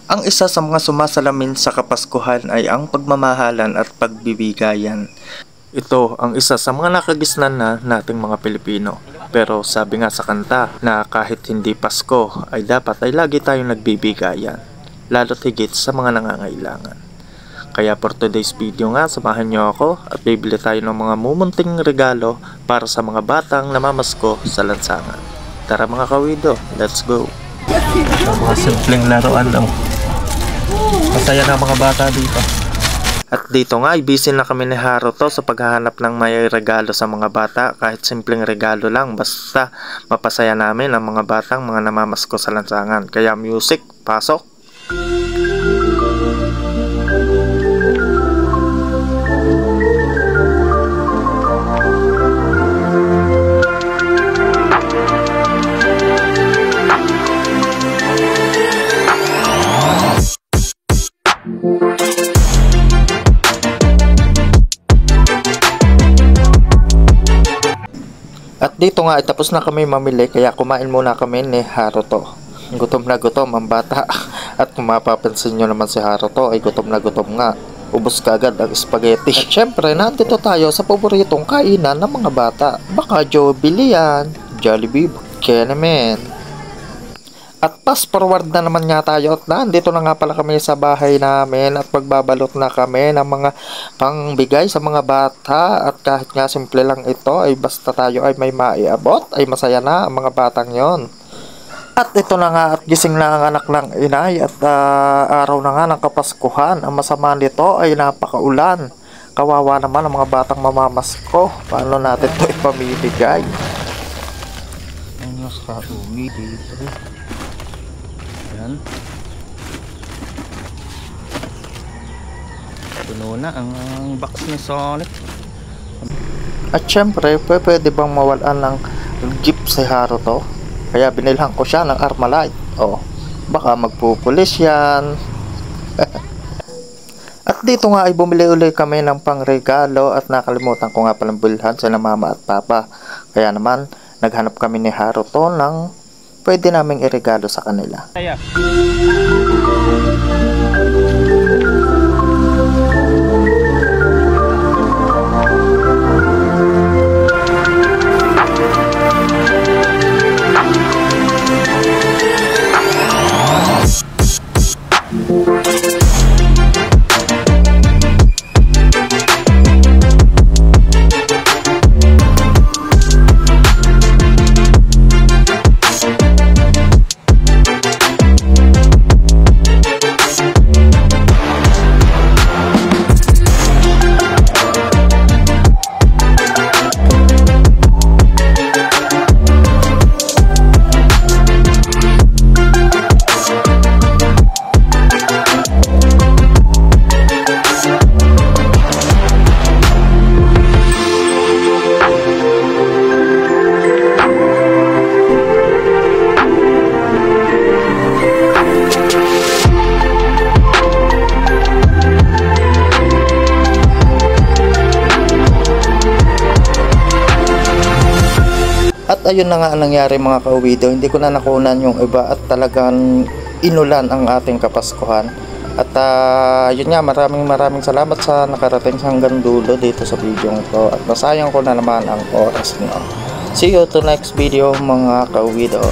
Ang isa sa mga sumasalamin sa Kapaskuhan ay ang pagmamahalan at pagbibigayan. Ito ang isa sa mga nakagisnan na nating mga Pilipino. Pero sabi nga sa kanta na kahit hindi Pasko ay dapat ay lagi tayong nagbibigayan, lalo't higit sa mga nangangailangan. Kaya for today's video nga, samahan nyo ako at bibili tayo ng mga mumunting regalo para sa mga batang namamasko sa lansangan. Tara mga kawido, let's go! Mga simpleng laruan lang. Masaya na mga bata dito. At dito nga ay busy na kami ni Haruto sa paghahanap ng may regalo sa mga bata. Kahit simpleng regalo lang, basta mapasaya namin ang mga batang mga namamasko sa lansangan. Kaya music, pasok! At dito nga ay tapos na kami mamili kaya kumain muna kami ni Haruto. Gutom na gutom ang bata. At kung mapapansin nyo naman si Haruto ay gutom na gutom nga. Ubos kagad ang spaghetti. At syempre nandito tayo sa paboritong kainan ng mga bata. Baka Jollibee yan, Jollibee, Kenemen. At fast forward na naman nga tayo at nandito na nga pala kami sa bahay namin at magbabalot na kami ng mga pangbigay sa mga bata. At kahit nga simple lang ito ay basta tayo ay may maiabot ay masaya na ang mga batang yon. At ito na nga at gising na ang anak ng inay at araw na nga ng Kapaskuhan. Ang masama nito ay napakaulan. Kawawa naman ang mga batang mamamasko. Paano natin ito ipamimigay? Ano sa uwi dito? Yan. Puno na ang box ni Sonic. At syempre, pwede bang mawalan ng gift si Haruto? Kaya binilhan ko siya ng Armalite. Baka magpupulis yan. At dito nga ay bumili ulit kami ng pangregalo at nakalimutan ko nga palang bilhan sila mama at papa. Kaya naman, naghanap kami ni Haruto ng pwede naming iregalo sa kanila. At ayun na nga ang nangyari mga kauwido, hindi ko na nakunan yung iba at talagang inulan ang ating Kapaskuhan. At yun nga, maraming salamat sa nakarating hanggang dulo dito sa video ito. At nasayang ko na naman ang oras nyo. See you to next video mga kauwido.